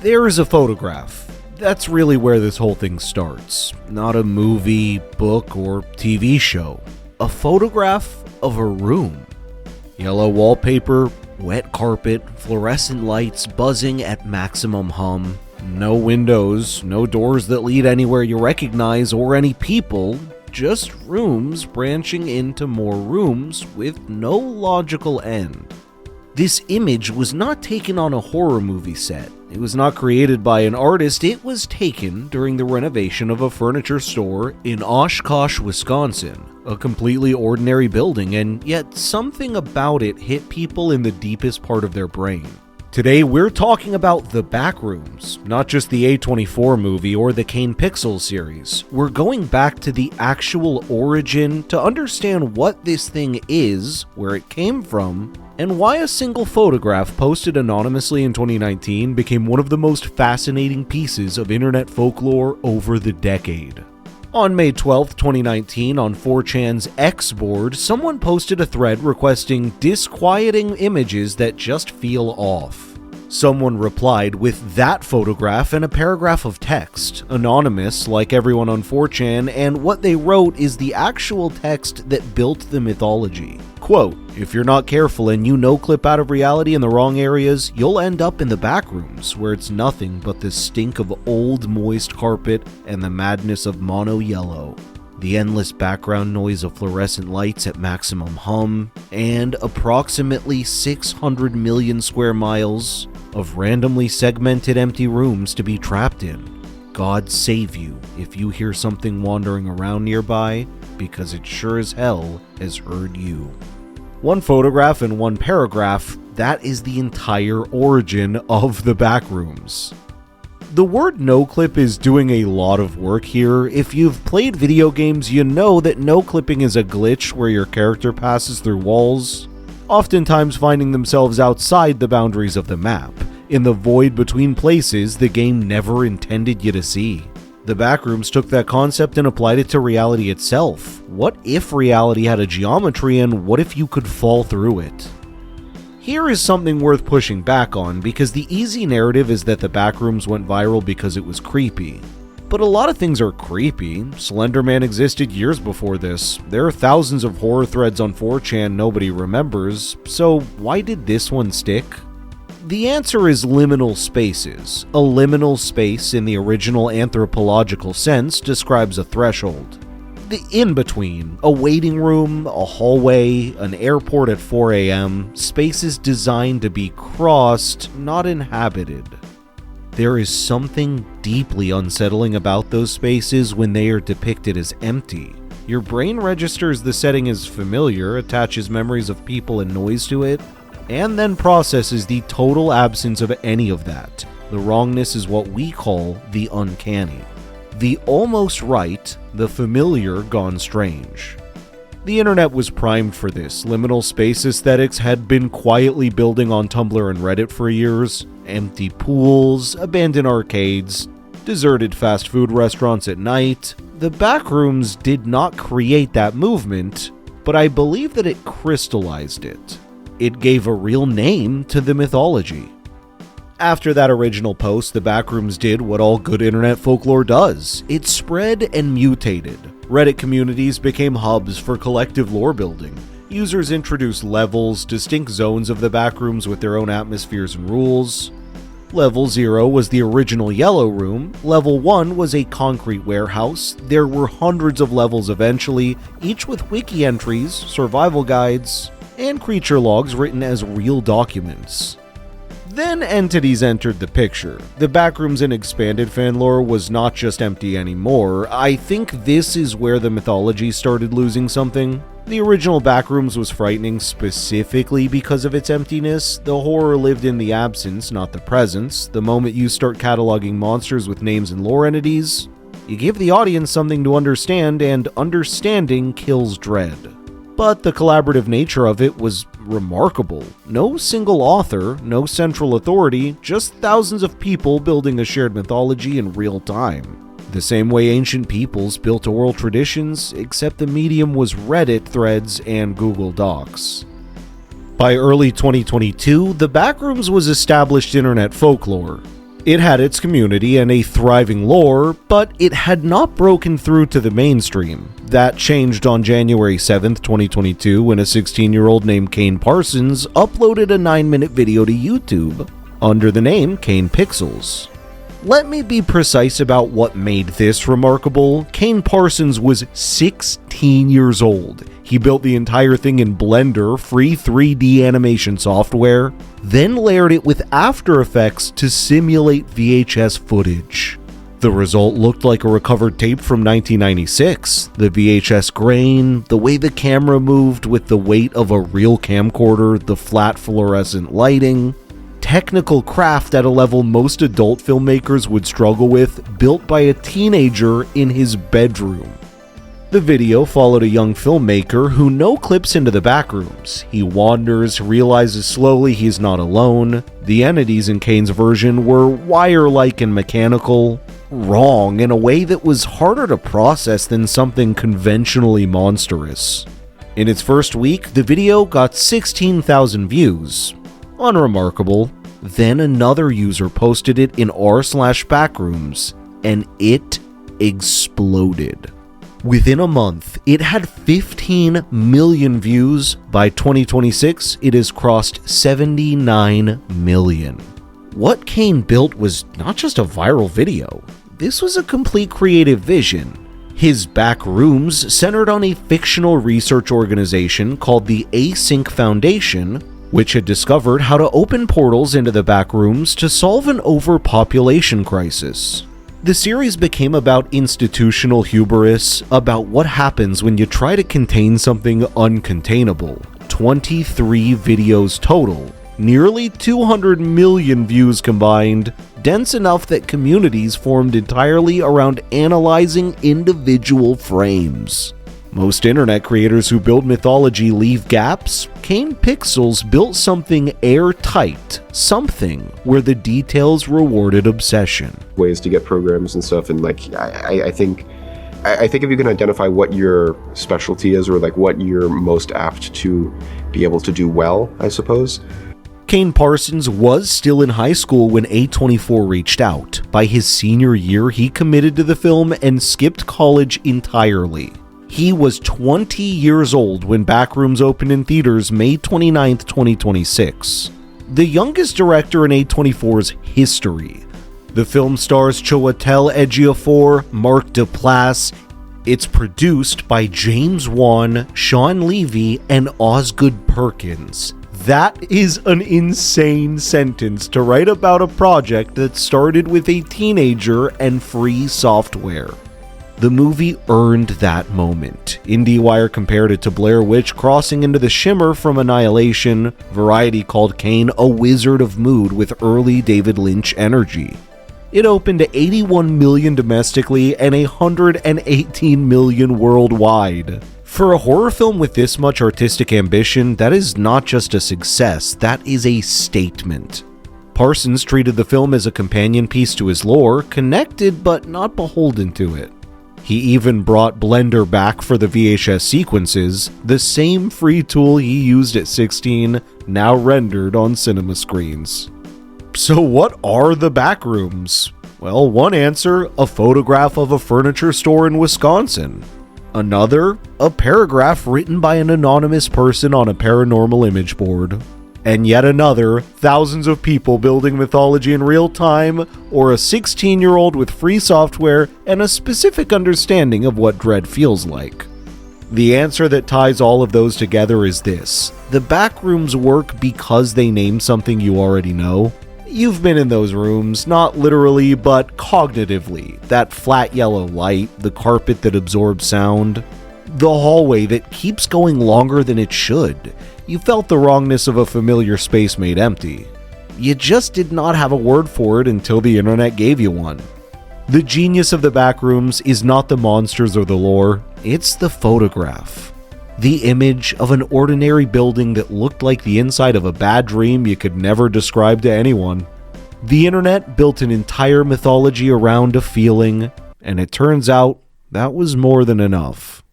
There is a photograph. That's really where this whole thing starts. Not a movie, book, or TV show. A photograph of a room. Yellow wallpaper, wet carpet, fluorescent lights buzzing at maximum hum. No windows, no doors that lead anywhere you recognize or any people. Just rooms branching into more rooms with no logical end. This image was not taken on a horror movie set. It was not created by an artist. It was taken during the renovation of a furniture store in Oshkosh, Wisconsin. A completely ordinary building, and yet something about it hit people in the deepest part of their brain. Today, we're talking about The Backrooms, not just the A24 movie or the Kane Pixel series. We're going back to the actual origin to understand what this thing is, where it came from, and why a single photograph posted anonymously in 2019 became one of the most fascinating pieces of internet folklore over the decade. On May 12, 2019, on 4chan's X board, someone posted a thread requesting disquieting images that just feel off. Someone replied with that photograph and a paragraph of text, anonymous like everyone on 4chan, and what they wrote is the actual text that built the mythology. Quote, "If you're not careful and you no-clip out of reality in the wrong areas, you'll end up in the backrooms, where it's nothing but the stink of old moist carpet and the madness of mono yellow. The endless background noise of fluorescent lights at maximum hum, and approximately 600 million square miles of randomly segmented empty rooms to be trapped in. God save you if you hear something wandering around nearby, because it sure as hell has heard you." One photograph and one paragraph, that is the entire origin of the Backrooms. The word no-clip is doing a lot of work here. If you've played video games, you know that no-clipping is a glitch where your character passes through walls, oftentimes finding themselves outside the boundaries of the map, in the void between places the game never intended you to see. The Backrooms took that concept and applied it to reality itself. What if reality had a geometry, and what if you could fall through it? Here is something worth pushing back on, because the easy narrative is that the Backrooms went viral because it was creepy. But a lot of things are creepy. Slender Man existed years before this. There are thousands of horror threads on 4chan nobody remembers, so why did this one stick? The answer is liminal spaces. A liminal space, in the original anthropological sense, describes a threshold. The in-between, a waiting room, a hallway, an airport at 4 a.m., spaces designed to be crossed, not inhabited. There is something deeply unsettling about those spaces when they are depicted as empty. Your brain registers the setting as familiar, attaches memories of people and noise to it, and then processes the total absence of any of that. The wrongness is what we call the uncanny. The almost right, the familiar gone strange. The internet was primed for this. Liminal space aesthetics had been quietly building on Tumblr and Reddit for years. Empty pools, abandoned arcades, deserted fast food restaurants at night. The Backrooms did not create that movement, but I believe that it crystallized it. It gave a real name to the mythology. After that original post, the Backrooms did what all good internet folklore does. It spread and mutated. Reddit communities became hubs for collective lore building. Users introduced levels, distinct zones of the Backrooms with their own atmospheres and rules. Level 0 was the original Yellow Room. Level 1 was a concrete warehouse. There were hundreds of levels eventually, each with wiki entries, survival guides, and creature logs written as real documents. Then entities entered the picture. The Backrooms in expanded fan lore was not just empty anymore. I think this is where the mythology started losing something. The original Backrooms was frightening specifically because of its emptiness. The horror lived in the absence, not the presence. The moment you start cataloging monsters with names and lore entities, you give the audience something to understand, and understanding kills dread. But the collaborative nature of it was remarkable. No single author, no central authority, just thousands of people building a shared mythology in real time. The same way ancient peoples built oral traditions, except the medium was Reddit threads and Google Docs. By early 2022, the Backrooms was established internet folklore. It had its community and a thriving lore, but it had not broken through to the mainstream. That changed on January 7th, 2022, when a 16-year-old named Kane Parsons uploaded a 9-minute video to YouTube under the name Kane Pixels. Let me be precise about what made this remarkable. Kane Parsons was 16 years old. He built the entire thing in Blender, free 3D animation software, then layered it with After Effects to simulate VHS footage. The result looked like a recovered tape from 1996. The VHS grain, the way the camera moved with the weight of a real camcorder, the flat fluorescent lighting. Technical craft at a level most adult filmmakers would struggle with, built by a teenager in his bedroom. The video followed a young filmmaker who no-clips into the backrooms. He wanders, realizes slowly he's not alone. The entities in Kane's version were wire-like and mechanical, wrong in a way that was harder to process than something conventionally monstrous. In its first week, the video got 16,000 views. Unremarkable. Then another user posted it in r/backrooms, and it exploded. Within a month, it had 15 million views. By 2026, it has crossed 79 million. What Kane built was not just a viral video. This was a complete creative vision. His back rooms centered on a fictional research organization called the Async Foundation, which had discovered how to open portals into the back rooms to solve an overpopulation crisis. The series became about institutional hubris, about what happens when you try to contain something uncontainable. 23 videos total, nearly 200 million views combined, dense enough that communities formed entirely around analyzing individual frames. Most internet creators who build mythology leave gaps. Kane Pixels built something airtight, something where the details rewarded obsession. Ways to get programs and stuff, and like I think if you can identify what your specialty is, or like what you're most apt to be able to do well, I suppose. Kane Parsons was still in high school when A24 reached out. By his senior year, he committed to the film and skipped college entirely. He was 20 years old when Backrooms opened in theaters May 29, 2026. The youngest director in A24's history. The film stars Chiwetel Ejiofor, Mark Duplass. It's produced by James Wan, Sean Levy, and Osgood Perkins. That is an insane sentence to write about a project that started with a teenager and free software. The movie earned that moment. IndieWire compared it to Blair Witch crossing into the shimmer from Annihilation. Variety called Kane a wizard of mood with early David Lynch energy. It opened to 81 million domestically and 118 million worldwide. For a horror film with this much artistic ambition, that is not just a success, that is a statement. Parsons treated the film as a companion piece to his lore, connected but not beholden to it. He even brought Blender back for the VHS sequences, the same free tool he used at 16, now rendered on cinema screens. So what are the Backrooms? Well, one answer, a photograph of a furniture store in Wisconsin. Another, a paragraph written by an anonymous person on a paranormal image board. And yet another, thousands of people building mythology in real time, or a 16-year-old with free software and a specific understanding of what dread feels like. The answer that ties all of those together is this: the Backrooms work because they name something you already know. You've been in those rooms, not literally, but cognitively. That flat yellow light, the carpet that absorbs sound, the hallway that keeps going longer than it should. You felt the wrongness of a familiar space made empty. You just did not have a word for it until the internet gave you one. The genius of the Backrooms is not the monsters or the lore, it's the photograph. The image of an ordinary building that looked like the inside of a bad dream you could never describe to anyone. The internet built an entire mythology around a feeling, and it turns out that was more than enough.